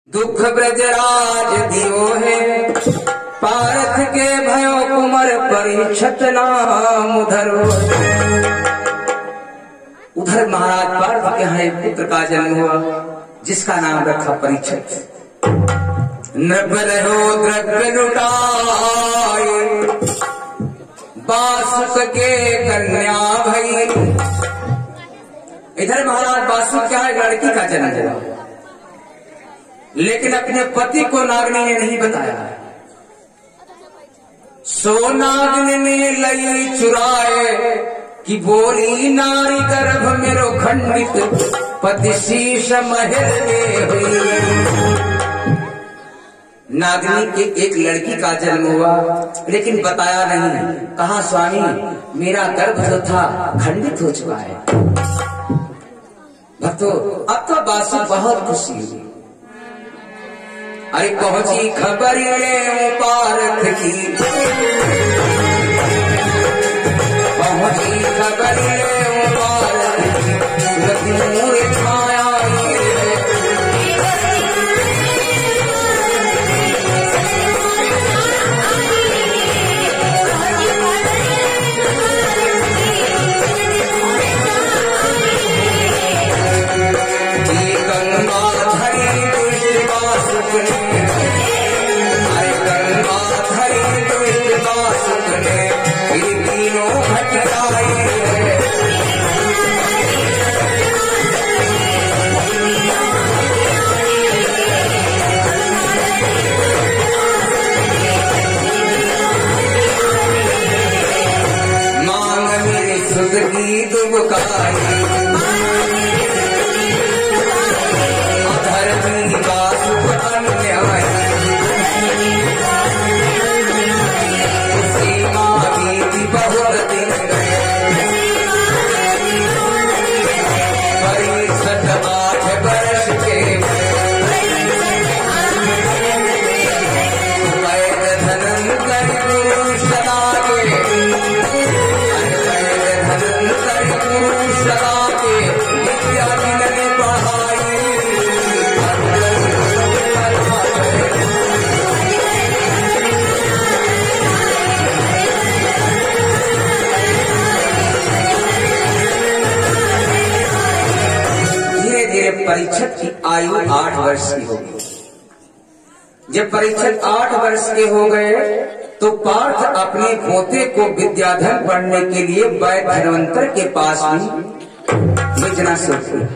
दुख ब्रजराज दियो है पारथ के भयो कुमर परीक्षत नाम उधर महाराज पार्थ के यहाँ एक पुत्र का जन्म हुआ जिसका नाम रखा परीक्षित। नृप रहो द्रव्य लुटाए बासुक के कन्या भई। इधर महाराज बासुक क्या है लड़की का जन्म हुआ लेकिन अपने पति को नागनी ने नहीं बताया। सो नागनी ने लई चुराए कि बोली नारी गर्भ मेरो खंडित पति शीश महल में हुई। नागनी के एक लड़की का जन्म हुआ लेकिन बताया नहीं। कहा स्वामी मेरा गर्भ जो था खंडित हो चुका है। भक्तों अब तो बासु बहुत खुशी हुई। अरे पहुंची खबर पारथ की पहुंची खबर पारथ की सूरत छाया परीक्षित की आयु 8 वर्ष की हो गई। जब परीक्षित 8 वर्ष के हो गए तो पार्थ अपने पोते को विद्याधन पढ़ने के लिए वैद्य धन्वंतर के पास में भेजना शुरू किया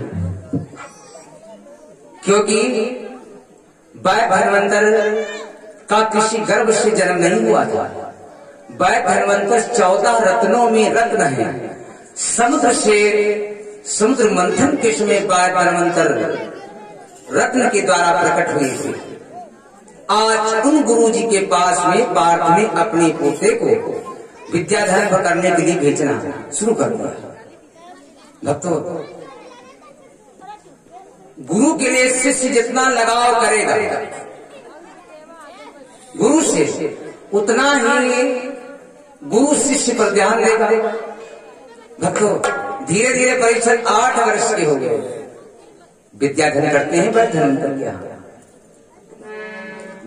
क्योंकि वैद्य धन्वंतर का किसी गर्भ से जन्म नहीं हुआ था। वैद्य धन्वंतर 14 रत्नों में रत्न है। समुद्र मंथन के समय वैद्य धन्वंतर रत्न के द्वारा प्रकट हुई थी। आज उन गुरुजी के पास में पार्थ ने अपने पोते को विद्याधन करने के लिए भेजना शुरू कर दिया। भक्तों गुरु के लिए शिष्य जितना लगाव करेगा गुरु से उतना ही गुरु शिष्य पर ध्यान देगा। भक्तों धीरे धीरे परीक्षित 8 वर्ष के हो गए। विद्याधन करते हैं वैद्य धन्वंतर क्या।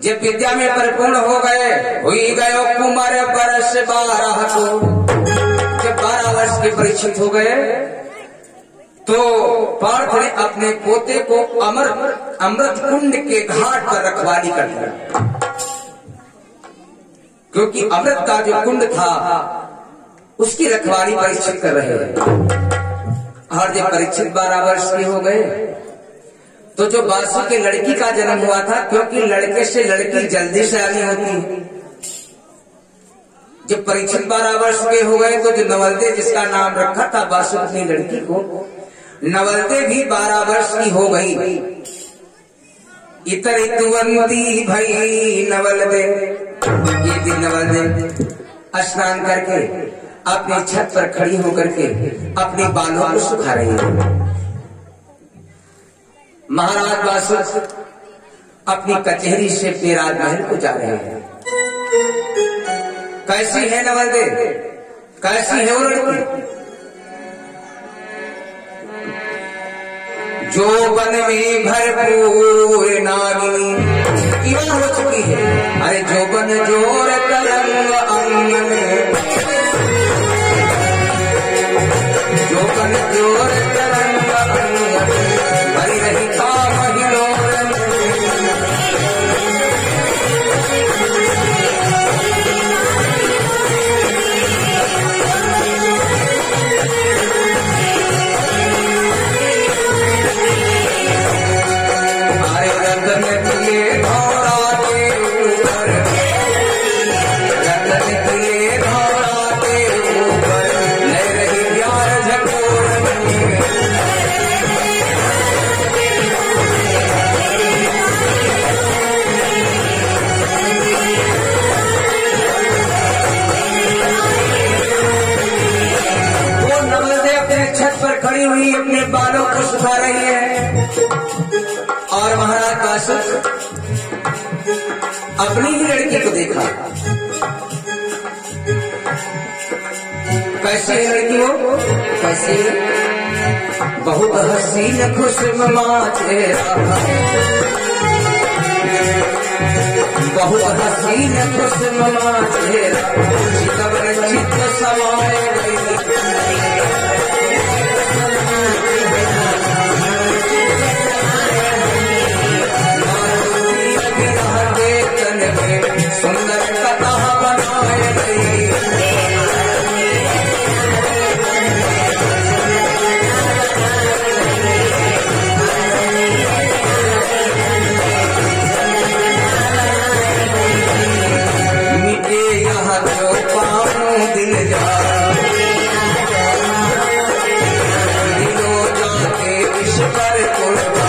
जब विद्या में परिपूर्ण हो गए हुई गयो कुमार वर्ष 12 को। जब 12 वर्ष के परीक्षित हो गए तो पार्थ ने अपने पोते को अमृत कुंड के घाट पर रखवाली कर दिया क्योंकि अमृत का जो कुंड था उसकी रखवाली परीक्षित कर रहे हैं। और जब परीक्षित 12 वर्ष के हो गए तो जो बासु के लड़की का जन्म हुआ था क्योंकि लड़के से लड़की जल्दी शादी होती है। जब परीक्षित 12 वर्ष के हो गए तो जो नवलदे जिसका नाम रखा था बासु अपनी लड़की को नवलदे भी 12 वर्ष की हो गई। इतर तुवंती भई नवलदे। ये दिन नवलदे स्नान करके अपनी छत पर खड़ी होकर के अपने बालों को सुखा रही है। महाराज बासु अपनी कचहरी से अपने राजमहल को जा रहे हैं। कैसी है नवलदे, कैसी है वो लड़की। जोबन में भरपूर नागिनी युवा हो चुकी है। अरे जोबन जोर तरंग अंग में, जोबन जोर तरंग अंग में, भरी रही काम हिलोरन। हुई अपने बालों को सुखा रही है और महाराज बासुक अपनी ही लड़की को देखा। कैसी है लड़की हो? कैसी? बहुत हसीन खुशनुमा चेहरा, बहुत हसीन खुशनुमा चेहरा, चित्त समाए गई। सुंदर कथा बनाए गई। मिटे यहाँ जो पाऊं दिल जा, दिलो जाके इस पर कुर्बान।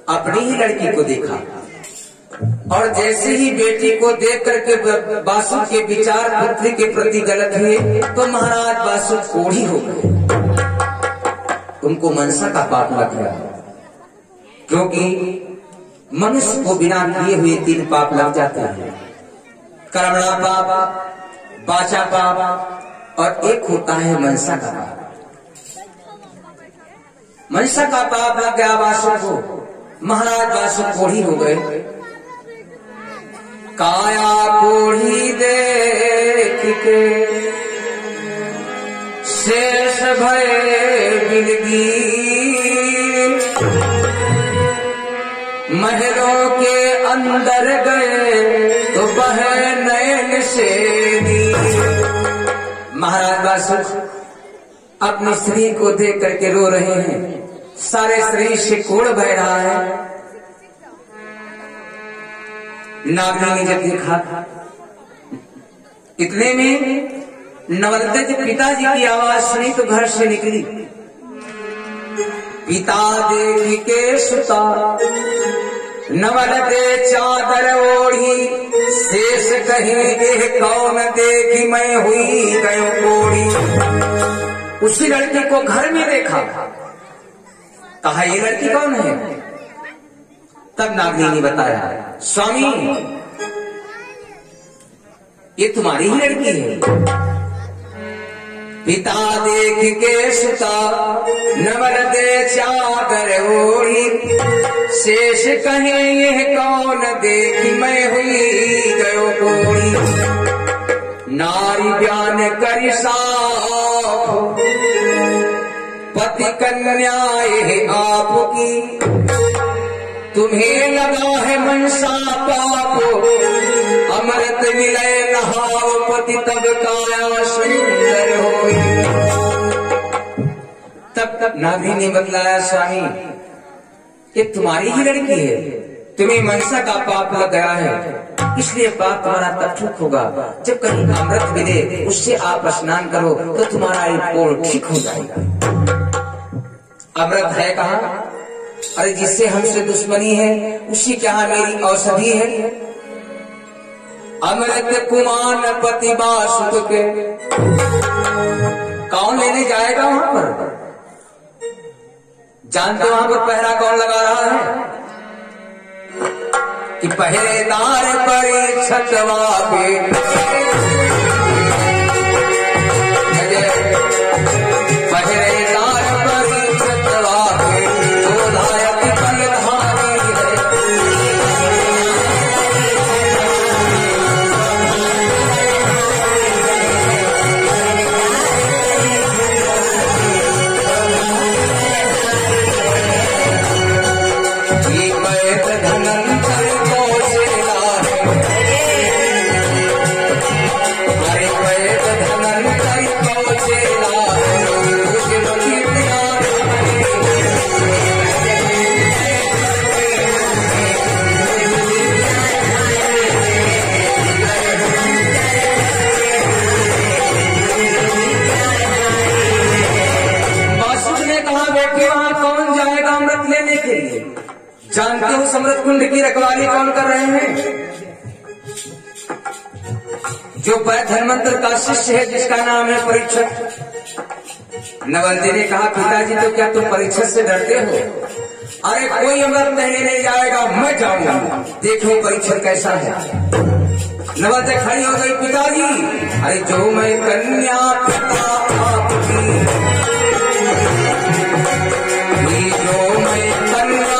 अपनी ही लड़की को देखा और जैसे ही बेटी को देख करके बासु के विचार पुत्री के प्रति गलत हुए तो महाराज बासु कोढ़ी हो गए। उनको मनसा का पाप लग गया, क्योंकि मनुष्य को बिना किए हुए 3 पाप लग जाते हैं। कर्मणा पाप, वाचा पाप और एक होता है मनसा का पाप। मनसा का पाप लग गया बासु को। महाराज बासु कोढ़ी हो गए। काया कोढ़ी देख के शेष भय बिलगी, महलों के अंदर गए तो बहे नयन से नीर। महाराज बासु अपनी स्त्री को देख करके रो रहे हैं। सारे शरीर से कोढ़ बह रहा है। नागनी ने जब देखा, इतने में नवलते के पिताजी की आवाज सुनी तो घर से निकली। पिता देख के सुता, नवलते चादर ओढ़ी, शेष कहे कौन देखी मैं हुई गयो कोढ़ी। उसी लड़की को घर में देखा, कहा ये लड़की कौन है? तब नागनी ने बताया, स्वामी ये तुम्हारी ही लड़की है। पिता देख के सुता, नवल दे चादर ओढ़ी, शेष कहे ये कौन देखी मैं हुई गयो कोढ़ी। नारी बयान करी साफ, पति कन्या आपकी, तुम्हें लगा है मनसा पाप, अमृत मिले नहाओ पति तब काया सुंदर होई। तब नागनी ने बतलाया, स्वामी ये तुम्हारी ही लड़की है। तुम्हें मनसा का पाप लग गया है, इसलिए पाप तुम्हारा तब ठीक होगा जब कहीं अमृत मिले, उससे आप स्नान करो तो तुम्हारा रिपोर्ट ठीक हो जाएगा। अमृत है कहाँ? अरे जिससे हमसे दुश्मनी है उसी के यहाँ मेरी औषधि है। अमृत कुमान पति बासुक के कौन लेने जाएगा वहां पर? जानते वहां पर पहरा कौन लगा रहा है? कि पहरेदार परीक्षतवा के पहरेदार परीक्षतवा के दोधायक बलधारी जानते हो समृत कुंड की रखवाली कौन कर रहे हैं? जो धन्वंतर का शिष्य है जिसका नाम है परीक्षित। नवल जी ने कहा पिताजी तो क्या तुम परीक्षित से डरते हो? अरे कोई अमृत नहीं ले जाएगा, मैं जाऊंगा, देखो परीक्षित कैसा है। नवल जी खड़ी हो गई, पिताजी अरे जो मैं कन्या पिता आपकी, जो मैं कन्या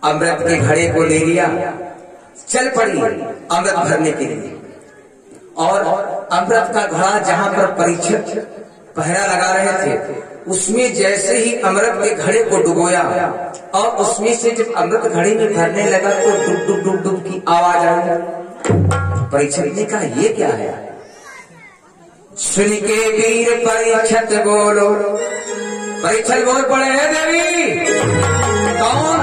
अमृत के घड़े को ले लिया, चल पड़ी अमृत भरने के लिए। और अमृत का घड़ा जहां पर परीक्षित पहरा लगा रहे थे, उसमें जैसे ही अमृत के घड़े को डुबोया और उसमें से जब अमृत घड़े में भरने लगा तो डुब डुब डुब डुब की आवाज आई। परीक्षित ने कहा ये क्या है? सुन के वीर परीक्षित बोलो, परीक्षित बोल पड़े हैं देवी कौन?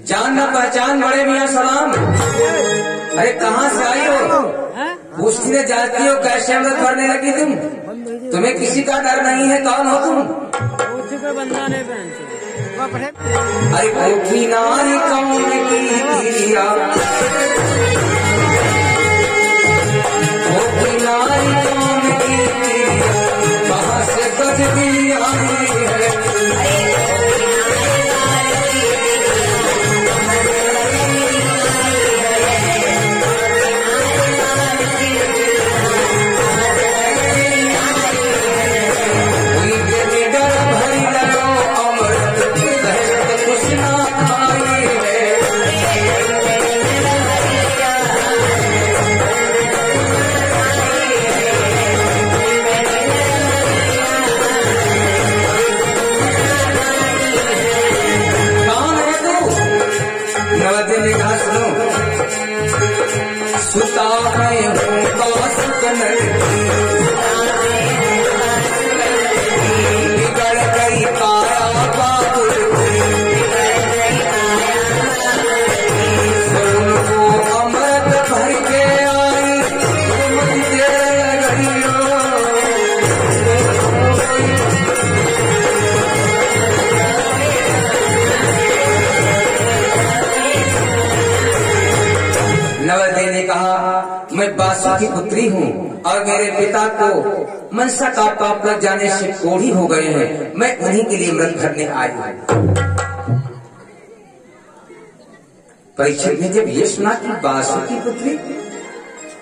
जानना पहचान बड़े मियाँ सलाम। अरे कहाँ से आई हो? पूछती ने जाती हो कैसे अमृत भरने लगी तुम? तुम्हें किसी का डर नहीं है, कौन हो तुम? अरे भूखी नारी कौन की दिया, भूखी नारी कौन की दिया, कहाँ से बजती आई है। ने कहा सुनो, सुता मैं हूँ बासुक बिगड़ गई काया बाबुल को अमृत भर के आई मुझे गलियों। नवदे ने कहा मैं बासु की पुत्री हूँ और मेरे पिता को मनसा का पाप लग जाने से कोढ़ी हो गए हैं, मैं उन्हीं के लिए मृत भरने आई हूँ। परीक्षित ने जब ये सुना कि बासु की पुत्री,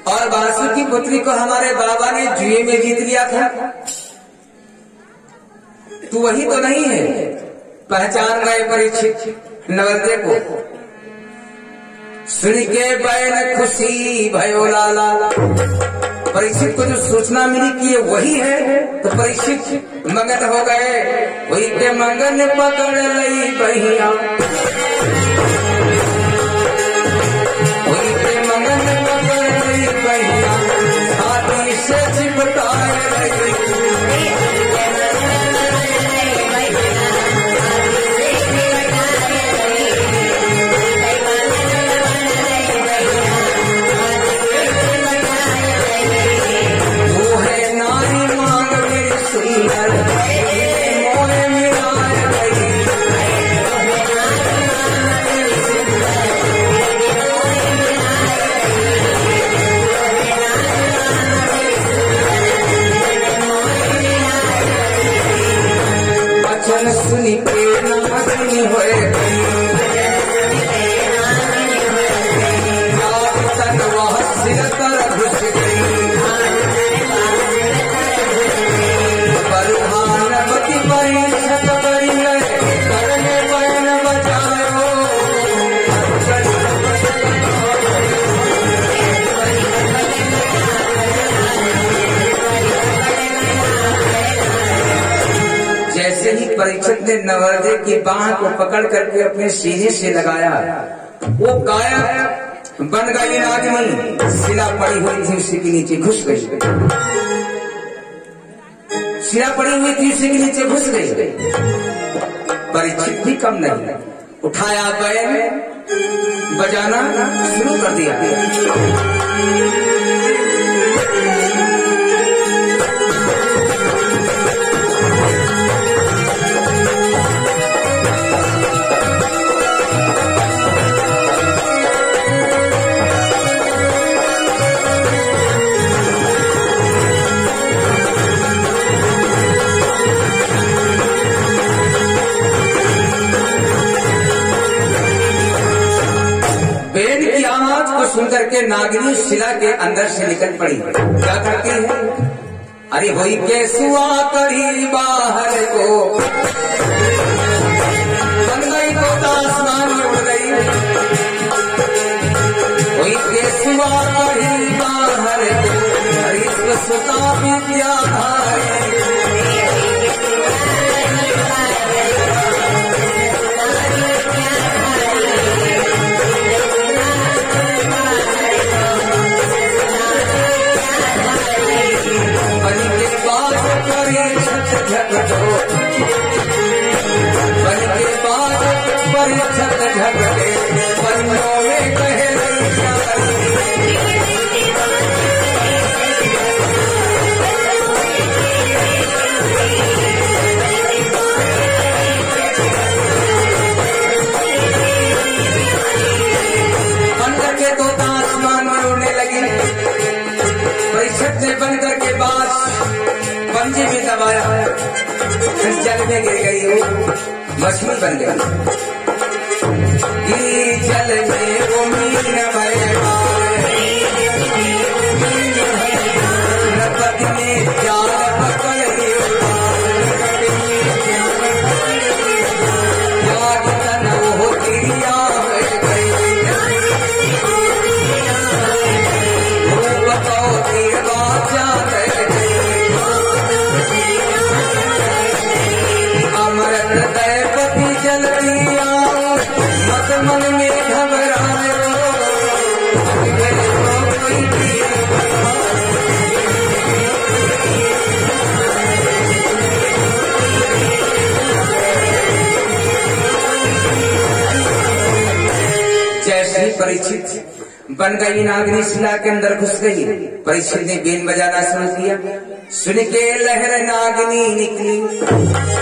और बासु की पुत्री को हमारे बाबा ने जुए में जीत लिया था, तू वही तो नहीं है। पहचान गए परीक्षित नवदे को। सुन के बैन खुशी भयो लाला। परीक्षित को जो सूचना मिली कि ये वही है, तो परीक्षित मगन हो गए। वही के मगन पकड़ लई बहिया, वही के मगन पकड़ लई बहिया, हाथी से चिपटाए लगी। सुनी के नागनी होए तन वह सिर तर घुस गई, बरुहानवती परीक्षत बड़ी गए करने बैन बचायो। जैसे ही परीक्षित ने नवदे की बाह को पकड़ करके अपने सीने से लगाया, वो काया बन गई नागनी। शिला पड़ी हुई थी उसी के नीचे घुस गई, शिला पड़ी हुई थी उसी के नीचे घुस गई। परीक्षित भी कम नहीं, उठाया बैल बजाना शुरू कर दिया। सुनकर के नागिनी शिला के अंदर से निकल पड़ी। क्या करती है? अरे वही के सुआ कड़ी बाहर को बन गई तो आसमान में उड़ गई। वही के सुआ कड़ी बाहर को हरिश्व सुता विद्या परीक्षत झगड़े पन्नों में कह बन करके तो आसमान में उड़ने लगी। परीक्षत ने बन करके बाद पंजे में दबाया, फिर जल में गिर गई, मछली बन गई। जल में वो मीन नपति ने जाल पकड़ तन वो गिरिया बताओ तेरे बाचा अमृत दयपति जल दिया मत मन में घबरा जैसे ही परीक्षित बन गई नागिनी शिला के अंदर घुस गई। परीक्षित ने बीन बजाना शुरू किया। सुन के लहर नागिनी निकली,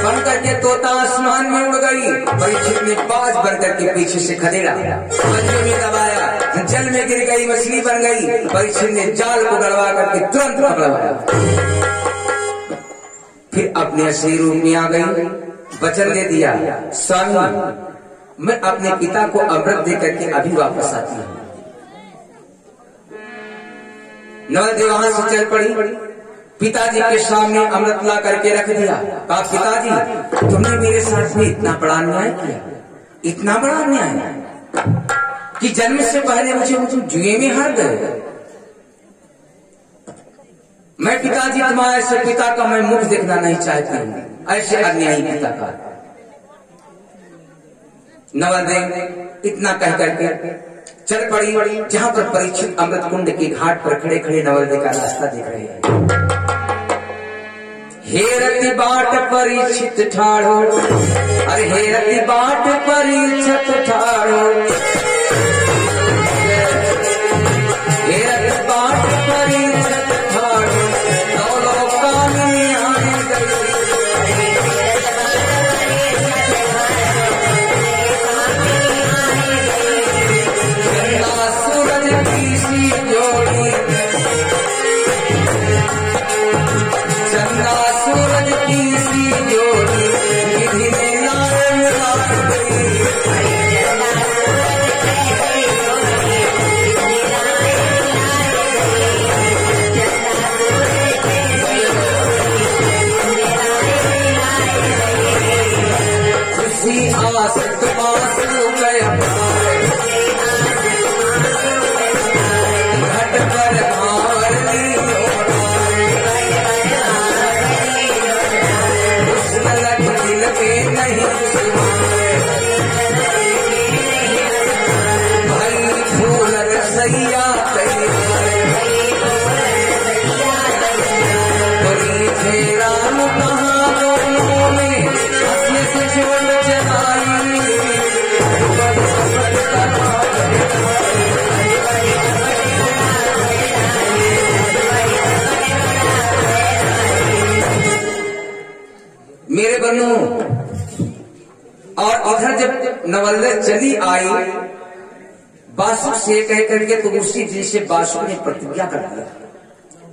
बन करके तोता आसमान में उड़ गई। परीक्षित ने बाज बन करके पीछे से खदेड़ा, पंजे में दबाया, जल में गिर गई, मछली बन गई। परीक्षित ने जाल को गड़वा करके तुरंत पकड़वाया। फिर अपने असली रूप में आ गई, वचन दे दिया, स्वामी मैं अपने पिता को अमृत दे करके अभी वापस आती हूँ। नवल वहां से चल पड़ी, पिताजी के सामने अमृत ला करके रख दिया। कहा पिताजी तुमने मेरे साथ में इतना बड़ा अन्याय किया, इतना बड़ा अन्याय कि जन्म से पहले मुझे जुए में हार गए। मैं पिताजी तुम्हारे ऐसे पिता का मैं मुख देखना नहीं चाहती हूँ, ऐसे अन्यायी पिता का। नवल इतना कह करके चल पड़ी जहां पर परीक्षित अमृत कुंड के घाट पर खड़े खड़े नवल का रास्ता देख रहे हैं। हेरती बाट परीक्षित ठाड़ो, अरे हेरती बाट परीक्षित ठाड़ो, हेरती बाट परीक्षित ठाड़ो, दौलो कामी आने गई। चंदा सूरज की सी जोड़ी, चंदा सूरज की सी जोड़ी, विधि ने लाल लाल गई। खुशी आसक्त आंसू गया, घट पर भार लियो, दिल पे नहीं भाई फूल रसैया थे राम कहाँ दोनों में हंसने से छोड़ जगाई। मेरे बनो, और इधर जब नवल चली आई बासुक से कह करके, तो उसी दिन से बासुक ने प्रतिज्ञा कर दिया,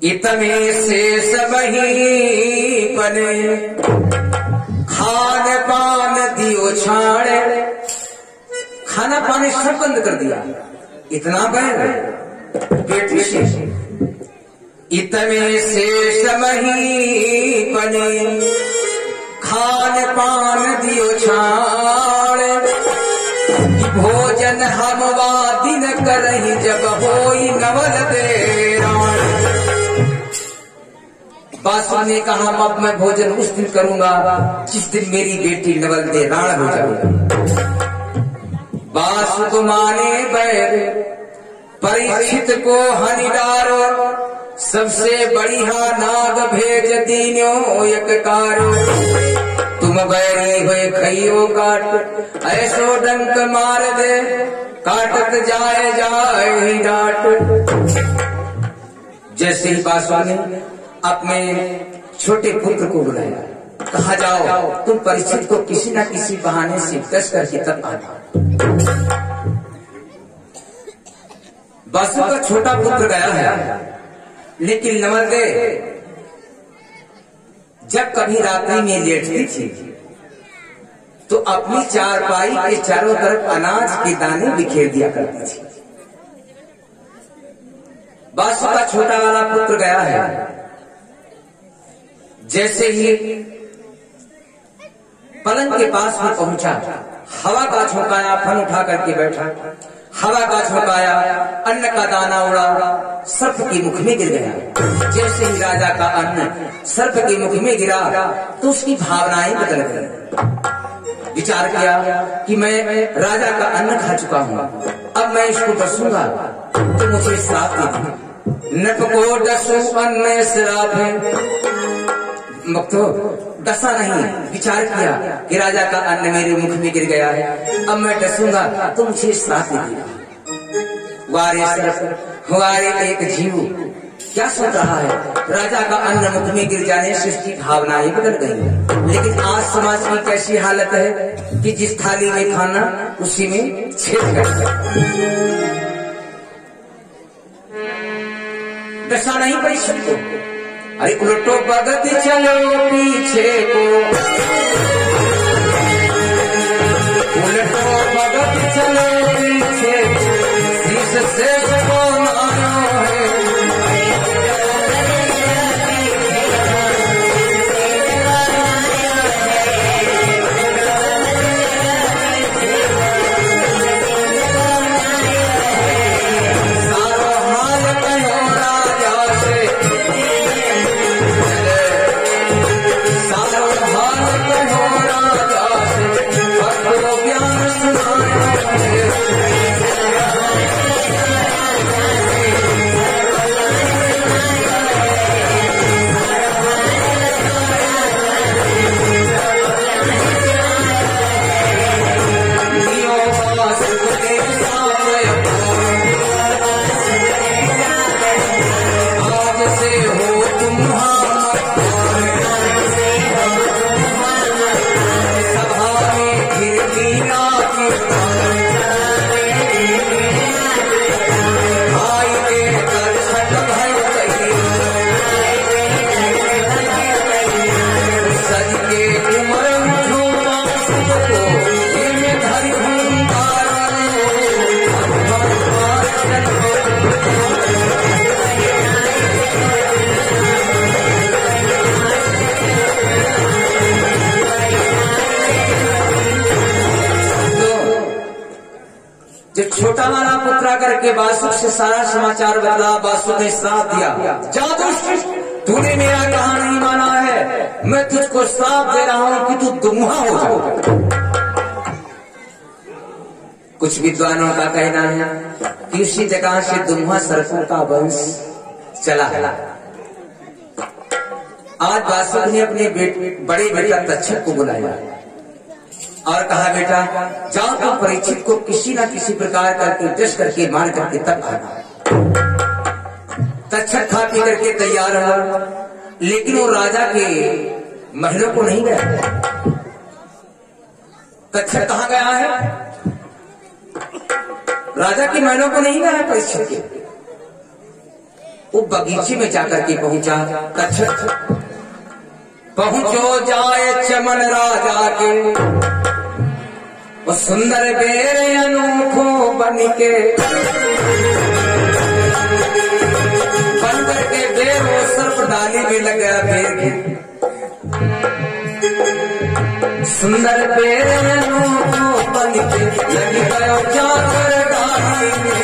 इतने से सब ही बने खान पान दियो छाड़े। खाना पानी सब बंद कर दिया, इतना बैर बेटी से। इतने से सब ही बने खान पान दियो छाड़े, भोजन हम दिन करही जब होई नवल देराण। बासु ने कहा अब मैं भोजन उस दिन करूंगा जिस दिन मेरी बेटी नवल देराण हो जाएगी। बासु तो माने बैर, परीक्षित को हनि डारो, सबसे बढ़िया नाग भेज दीन्यो एक कारो। तुम बैरी हुए खइयो काट, ऐसो डंक मार दे, काटत जाए जाए ही डांट। जैसे ही बासु ने अपने छोटे पुत्र को बुलाया, कहा जाओ तुम परीक्षित को किसी न किसी बहाने से दस करके तब आना। बासु का छोटा पुत्र गया है, लेकिन नवल जब कभी रात्रि में लेटती थी तो अपनी चारपाई के चारों तरफ अनाज के दाने बिखेर दिया करती थी। बासु का छोटा वाला पुत्र गया है, जैसे ही पलंग के पास में पहुंचा, हवा का झोंकाया, फन उठा करके बैठा, हवा का झोंकाया, अन्न का दाना उड़ा, सर्प के मुख में गिर गया। जैसे ही राजा का अन्न सर्प के मुख में गिरा तो उसकी भावनाएं बदल गई। विचार किया कि मैं राजा का अन्न खा चुका हूँ, अब मैं इसको डसूंगा तो मुझे श्राप दे। नप को डसू अन्न श्राप है, तो डसा नहीं। विचार किया कि राजा का अन्न मेरे मुख में गिर गया है, अब मैं डसूंगा तो मुझे श्राप दे देगा। वारे सरफ वारे एक जीव क्या सोच रहा है। राजा का अन्न मुख में गिर जाने से उसकी भावनाएं बदल गई। लेकिन आज समाज की कैसी हालत है कि जिस थाली में खाना उसी में छेद कर दशा नहीं परीक्षित को। अरे उल्टो भगत चलो पीछे को, उल्टो भगत चलो पीछे शीश से कौन आयो है। जब छोटा वाला पुत्रा करके बासुक से सारा समाचार बदला। बासुक ने श्राप दिया, जा दुष्ट, तूने मेरा कहा नहीं माना है, मैं तुझको श्राप दे रहा हूं कि तू दुम्हा हो जाओ। कुछ विद्वानों का कहना है कि उसी जगह से दुम्हा सर्पों का वंश चला। आज बासुक ने अपने बड़े बेटा तक्षक को बुलाया और कहा, बेटा जाओ तो परीक्षित को किसी ना किसी प्रकार करके दस करके मार करके तब आना। तक्षक खा पी करके तैयार हुआ, लेकिन वो राजा के महलों को नहीं गया। तक्षक कहाँ गया है? राजा के महलों को नहीं गया है परीक्षित के। वो बगीचे में जाकर के पहुंचा। तक्षक पहुंचो जाए चमन राजा के, वो सुंदर बेर अनोखो बनिके, बन करके बेर वो सर्प डाली में लगा बेर के। सुंदर बेर अनोखो बनिके लगी गयो जाकर डाली में।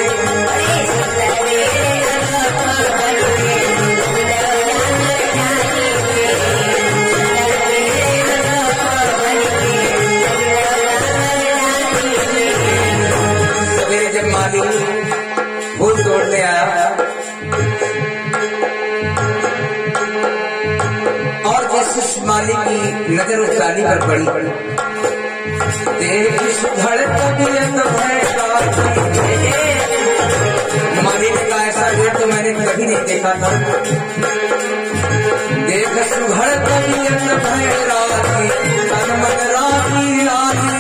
फूल तोड़ने आया और जैसे माली की नजर उस डाली पर पड़ी, देख सुधड़ तबीयत है। माली ने कहा, ऐसा डेढ़ तो मैंने कभी नहीं देखा था। देख सुधड़ तबीयत है राती, तन मन राती राती।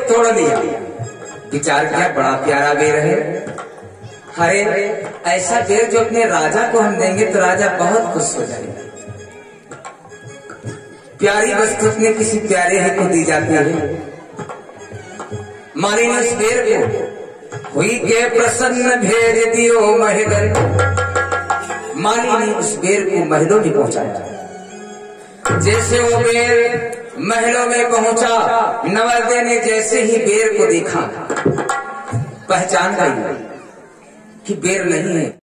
तोड़ लिया, विचार किया बड़ा प्यारा बेर है। अरे ऐसा बेर जो अपने राजा को हम देंगे तो राजा बहुत खुश हो जाएगा। प्यारी वस्तु अपने किसी प्यारे ही को दी जाती है। माली ने उस बेर को हुई के प्रसन्न भेज दियो महल। माली ने उस बेर को महलों में पहुंचाया। जैसे वो बेर महलों में पहुंचा, नवरदे ने जैसे ही बेर को देखा पहचान गई कि बेर नहीं है।